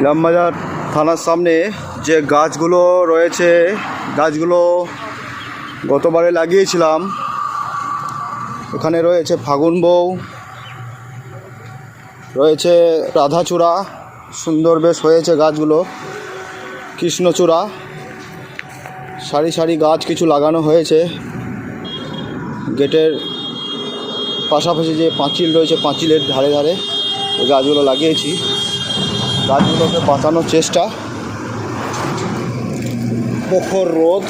ইলামবাজার থানার সামনে যে গাছগুলো রয়েছে, গাছগুলো গতবারে লাগিয়েছিলাম। ওখানে রয়েছে ফাগুন বউ, রয়েছে রাধাচূড়া, সুন্দর বেশ হয়েছে গাছগুলো। কৃষ্ণচূড়া, সারি সারি গাছ কিছু লাগানো হয়েছে। গেটের পাশাপাশি যে পাঁচিল রয়েছে, পাঁচিলের ধারে ধারে এই গাছগুলো লাগিয়েছি। গাছগুলোকে বাঁচানোর চেষ্টা। প্রখর রোদ,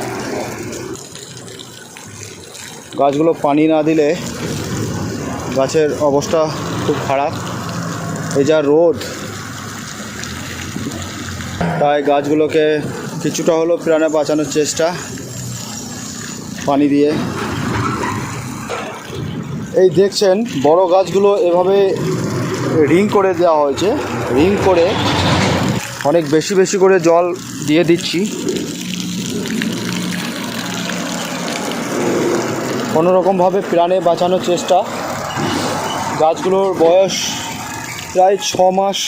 গাছগুলো পানি না দিলে গাছের অবস্থা খুব খারাপ। এই যা রোদ, তাই গাছগুলোকে কিছুটা হলেও প্রাণে বাঁচানোর চেষ্টা পানি দিয়ে। এই দেখছেন বড় গাছগুলো এভাবে রিং করে দেওয়া হয়েছে। রিং করে অনেক বেশি বেশি করে জল দিয়ে দিচ্ছি। কোনোরকমভাবে প্রাণে বাঁচানোর চেষ্টা। গাছগুলোর বয়স প্রায় 6 মাস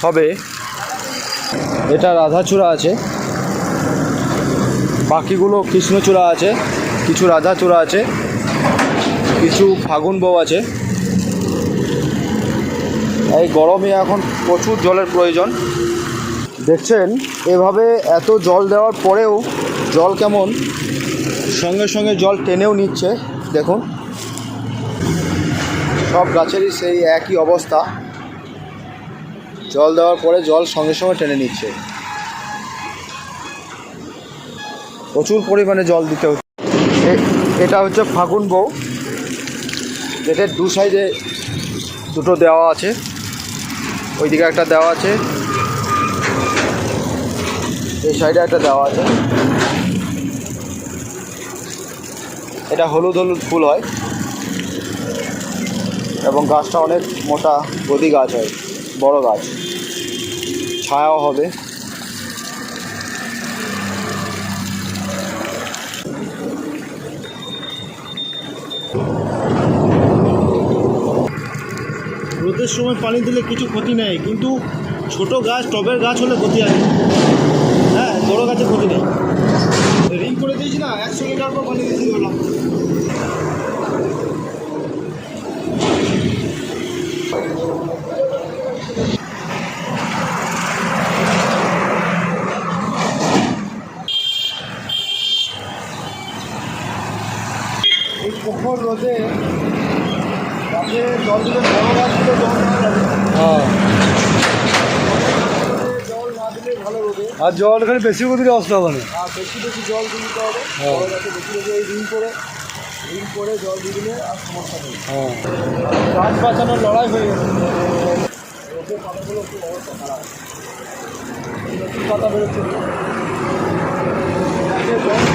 হবে। এটা রাধাচূড়া আছে, বাকিগুলো কৃষ্ণচূড়া আছে, কিছু রাধাচূড়া আছে, কিছু ফাগুন বউ আছে। এই গরমে এখন প্রচুর জলের প্রয়োজন। দেখছেন এভাবে এত জল দেওয়ার পরেও জল কেমন সঙ্গে সঙ্গে জল টেনেও নিচ্ছে। দেখুন সব গাছেরই সেই একই অবস্থা, জল দেওয়ার পরে জল সঙ্গে সঙ্গে টেনে নিচ্ছে। প্রচুর পরিমাণে জল দিতে হচ্ছে। এটা হচ্ছে ফাগুন বউ। গেটের দু সাইডে দুটো দেওয়া আছে, ওইদিকে একটা দেওয়া আছে, এই সাইডে একটা দেওয়া আছে। এটা হলুদ হলুদ ফুল হয় এবং গাছটা অনেক মোটা গদি গাছ হয়, বড় গাছ, ছায়াও হবে। রোদের সময় পানি দিলে কিছু ক্ষতি নেই, কিন্তু ছোট গাছ, টবের গাছ হলে ক্ষতি আছে। হ্যাঁ, বড় গাছে ক্ষতি নেই। রিং করে দিয়েছি না, 100 লিটার পর পানি দিয়েছি বললাম। এই প্রখর রোদে গাছে জল দিলে, বড় গাছ দিলে জল দেওয়া যাবে। হ্যাঁ, জল না দিলে ভালো রোদে, আর জল এখানে বেশি করে দিলে অবস্থা হবে না। আর বেশি বেশি জল দিতে হবে। হ্যাঁ। বড় গাছে বেশি বেশি এই রিং করে জল দিয়ে দিলে আর সমস্যা নেই। হ্যাঁ, গাছ বাঁচানোর লড়াই হয়ে গেছে। রোদের পাতাগুলো খুব অবস্থা খারাপ, নতুন পাতা বেরোচ্ছে। গাছের বয়স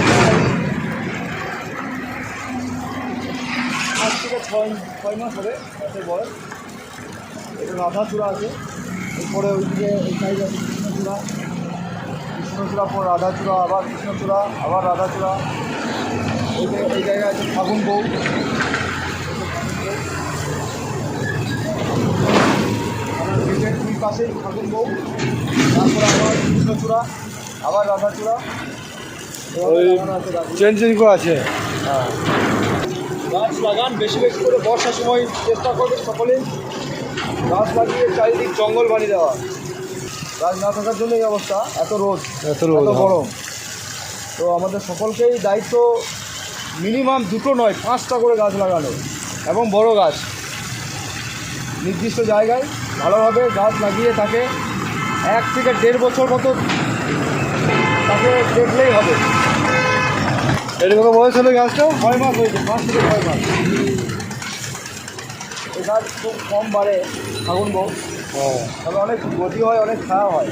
5 থেকে 6 মাস হবে গাছের বয়স। এটা রাধাচূড়া আছে, এরপরে ওইদিকে এই সাইড আছে কৃষ্ণচূড়া, কৃষ্ণচূড়া পর রাধাচূড়া, আবার কৃষ্ণচূড়া, আবার রাধাচূড়া। এই জায়গায় আছে ফাগুন বউ। আমার গেটের দুই পাশেই ফাগুন বউ, তারপরে আবার কৃষ্ণচূড়া, আবার রাধাচূড়া। ওই চেঞ্জিং করা আছে। হ্যাঁ, গাছ লাগান বেশি বেশি করে। বর্ষার সময় চেষ্টা করবেন সকলেই গাছ লাগিয়ে চারিদিক জঙ্গল বানিয়ে দেওয়া। গাছ না থাকার জন্য এই অবস্থা, এত রোদ, এত রোদ, এত গরম। তো আমাদের সকলকেই দায়িত্ব মিনিমাম 2টো নয় 5টা করে গাছ লাগানো, এবং বড় গাছ নির্দিষ্ট জায়গায় ভালোভাবে গাছ লাগিয়ে তাকে 1 থেকে 1.5 বছর মতো তাকে দেখলেই হবে। এরকম বয়স হলে গাছটা 6 মাস হয়েছে, 5 থেকে 6 মাস। এই গাছ খুব কম বাড়ে ফাগুন বউ, তবে অনেক গতি হয়, অনেক ছায়া হয়।